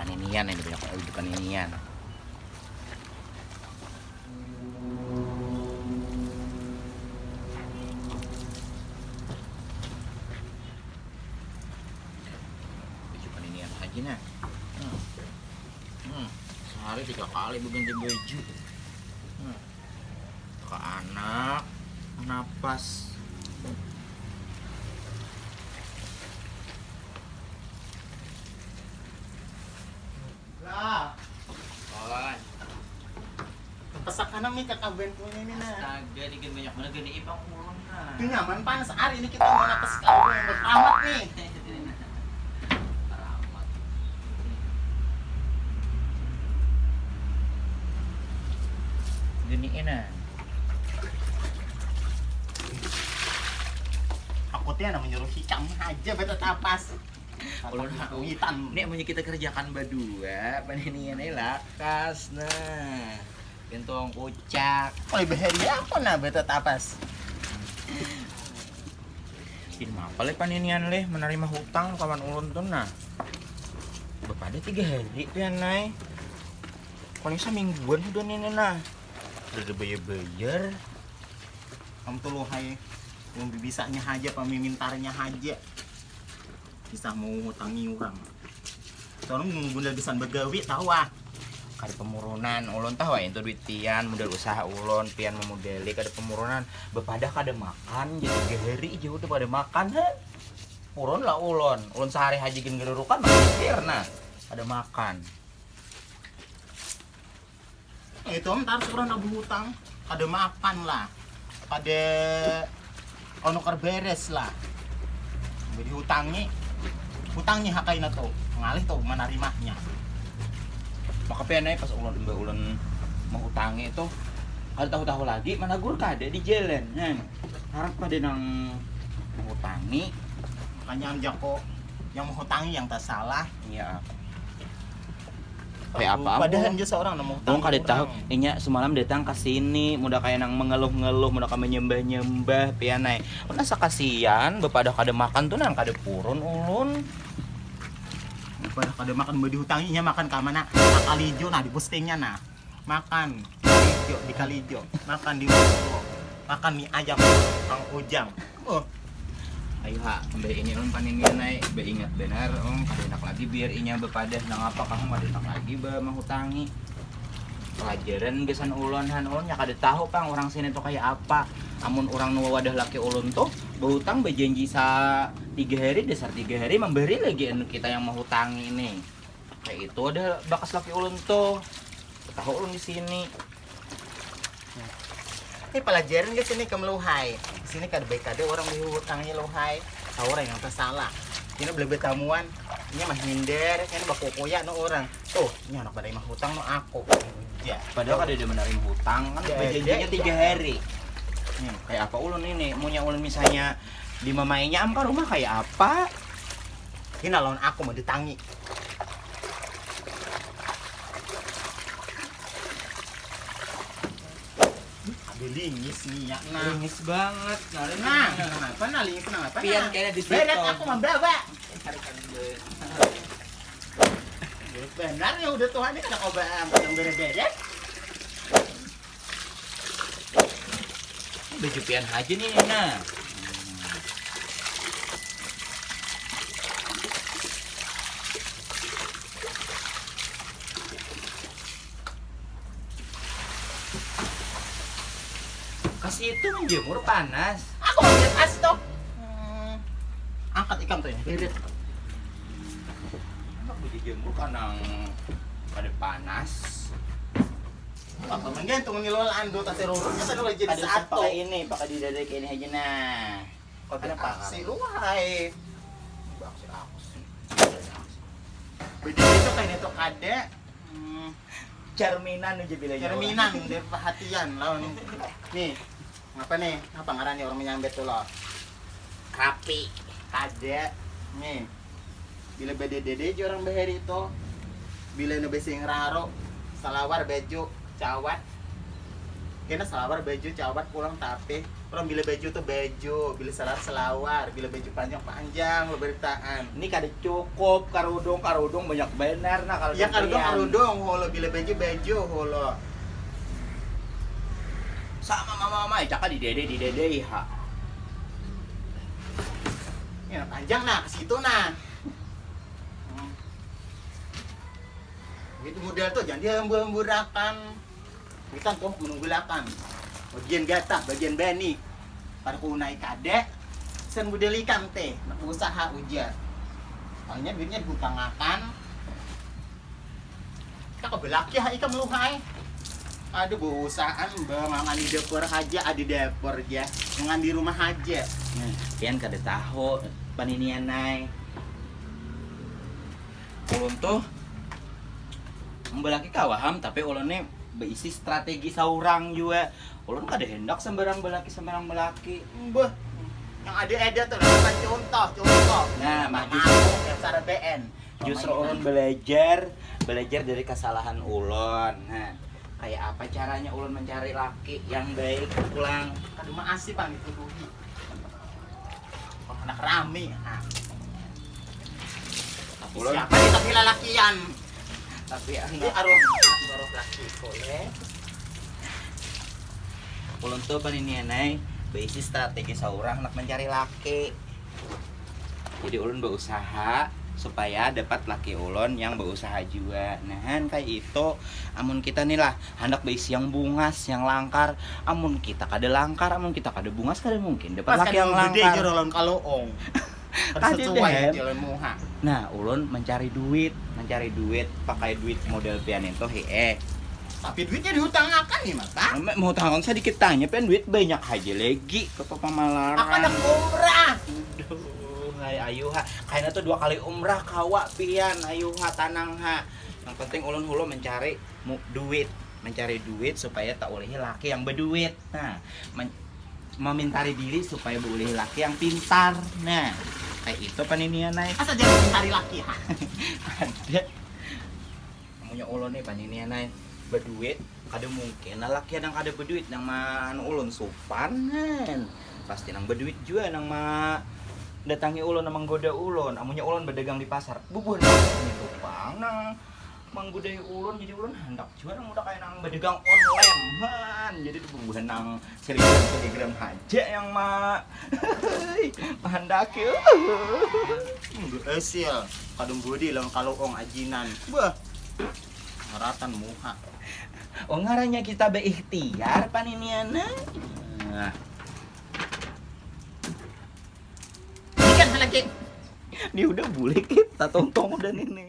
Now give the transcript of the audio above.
paninian ini banyak baju paninian. Baju paninian aja nah. Sehari 3 kali berganti baju. Ke anak napas. Lah, Kawan. pesakana mi kakaben punya ini nah. Astaga, ini kan banyak banget gini ipang ulun nah. Itu nyaman panas hari ini kita mau napas kau yang beramat nih. Alamat. Gini enak. Aku tuh yang menyuruh hikam aja beta tapas. Ulun hitam. Ini mau kita kerjakan berdua, paninian ini lakas nah. Gentong kucak. Oleh bahari apa nah beta tapas? Ini apa leh paninian leh menerima hutang kawan ulun tuh nah. Bapak ada 3 hari tuh yang naik. Paling semingguan sudah ini nah. Udah bayar-bayar. Kamu tuh lo hai yang bisanya aja pemimintarnya aja. Bisa mau hutangi orang. Soalnya bunda bisa begawi tahu ah. Ada pemurunan ulun tahu itu duit pian modal usaha ulun pian memodeli kada pemurunan bepadah kada makan jadi geheri jauh tuh pada makan he purun lah ulun sehari haji gen gerurukan mikir nah ada makan Itu ntar sekarang nabu hutang. Ada makan lah. Ada ono beres lah. Jadi hutangnya hakain tuh ngalih tuh menerimanya. maka pian pas ulun mau hutangi itu ada tahu-tahu lagi mana gur kada di jalan harap pada nang menghutangi Makanya am jako yang menghutangi yang tak salah. iya kayak apa Padahal dia seorang nang menghutangi. Bung kada tahu, orang. inya semalam datang ke sini, mudah kayak nang mengeluh-ngeluh, mudah kayak menyembah-nyembah, pianai. Pernah sakasian, bepada kada makan tuh nang kada purun ulun. Pada kada makan mau dihutanginya makan ke mana? Kalijo nah di postingnya nah. Makan kalijo di kalijo, makan di Wonosobo. Makan mie ayam Kang Ujang. Oh, Ayo ha, ambil ini ulun paninian naik, be ingat benar, kada enak lagi biar inya bepada nang apa kamu kada enak lagi be menghutangi. Pelajaran gesan ulun nya kada tahu pang orang sini tuh kayak apa. Amun orang nu wadah laki ulun tuh berhutang berjanji 3 hari dasar 3 hari memberi lagi anu kita yang mau hutangi ini. Kayak itu ada bakas laki ulun tuh. Tahu ulun di sini. ini pelajaran ke sini ke meluhai. Di sini kada baik kada orang dihutangnya luhai. Orang yang tersalah. Ini boleh bertamuan. Ini mah hinder, ini bakokoya no orang. Tuh, ini anak pada mah hutang no aku. Ya. Padahal kada ada menerima hutang kan Ya, berjanjinya ya, 3 ya. hari. Kayak apa ulun ini? Munya ulun misalnya di mamainya am ka rumah kayak apa? Ini lawan aku mau ditangi. Ada lingis nih ya. Nah, Lingis banget. nah, kenapa nah lingis kenapa? Pian kayaknya di situ. Berat aku membawa. Benar ya udah Tuhan ini kada kau yang beres-beres. Baju pian aja nih nah. Kasih itu menjemur panas. Aku mau lihat astok. Angkat ikan tuh ya. Beres. Enak dijemur kanang pada panas. Apa menggantung nilolaan do tas rurutnya tadi lagi jadi satu. pakai ini, pakai di dada kayak ini aja nah. Ada paksi luai. Baksi aku sih. Beda itu kayak itu kada. Cerminan aja bilangnya. Cerminan dari perhatian lawan. Nih, apa nih? Apa ngarannya orang menyambet tuh loh? Rapi. Kada. Nih. Bila beda dede aja orang bahari itu. Bila nu besing raro, salawar baju cawat. Kena selawar baju cawat pulang tapi orang bila baju tuh baju, bila selawar selawar, bila baju panjang panjang lo beritaan. Ini kada cukup karudung banyak benar nah kalau Ya sampean. karudung holo bila baju baju holo. Sama mama caka di dede ha. Ya panjang nah ke situ nah. Itu model tuh jangan dia hembur-hemburakan. Kita tuh menunggulakan. Bagian gatah, bagian bani. Para kunai kadek, sen model ikan teh, nak usaha ujar. Soalnya duitnya dihutangakan. Kita kebelaki ha ikan meluhai. Aduh berusahaan bangan di dapur aja, ada dapur ya. Jangan di rumah aja. Pian kada tahu paninian nai. Ulun tuh membelaki kawaham tapi ulunnya berisi strategi saurang juga. Ulun kada hendak sembarang belaki. Mbah. Yang ada tuh lakukan contoh. Nah, maju justru yang cara BN. justru ulun belajar dari kesalahan ulun. Nah, kayak apa caranya ulun mencari laki yang baik pulang. Kadu mah asih bang itu duhi. Oh, anak rame. Nah. Ulun Siapa nih tapi lalakian? tapi Ini aruh laki boleh. ulun tuh paninianai berisi strategi saurang nak mencari laki. Jadi ulun berusaha supaya dapat laki ulun yang berusaha juga. Nah, kayak itu amun kita nih lah hendak berisi yang bungas, yang langkar. Amun kita kada langkar, amun kita kada bungas kada mungkin dapat laki yang Gede langkar. jorolon kalau ong. Tadi Sesuai deh. jalan muha. Nah, ulun mencari duit, pakai duit model pian itu Tapi duitnya dihutangakan nih mata. Mau tangan sedikit tanya, pian duit banyak aja lagi ke pamalaran. Aku ada umrah. Aduh, hai ayu ha. Kayaknya tuh 2 kali umrah kawa pian ayu ha tanang ha. Yang penting ulun hulu mencari duit supaya tak olehi laki yang berduit. Nah, memintari diri supaya boleh laki yang pintar. Nah, kayak itu paninian naik. Asa jangan mencari laki ha. Ada. Kamunya ulun nih paninian naik berduit. Kada mungkin nah laki yang kada berduit nang man ulun supanan. Pasti nang berduit juga nang datangi ulun nang menggoda ulun. Amunya ulun berdagang di pasar. Bubuhan itu bang nang menggodai ulun, jadi ulun hendak juga nang udah kayak nang berdagang online man. Jadi bubuhan nang telegram aja yang handaki. Udah esil. Kadung budi lang kalau ong ajinan. Bah. Ngaratan muha. Oh ngarannya kita berikhtiar paniniana. Nah, Ini kan lagi. ini udah bule kita tonton udah ini.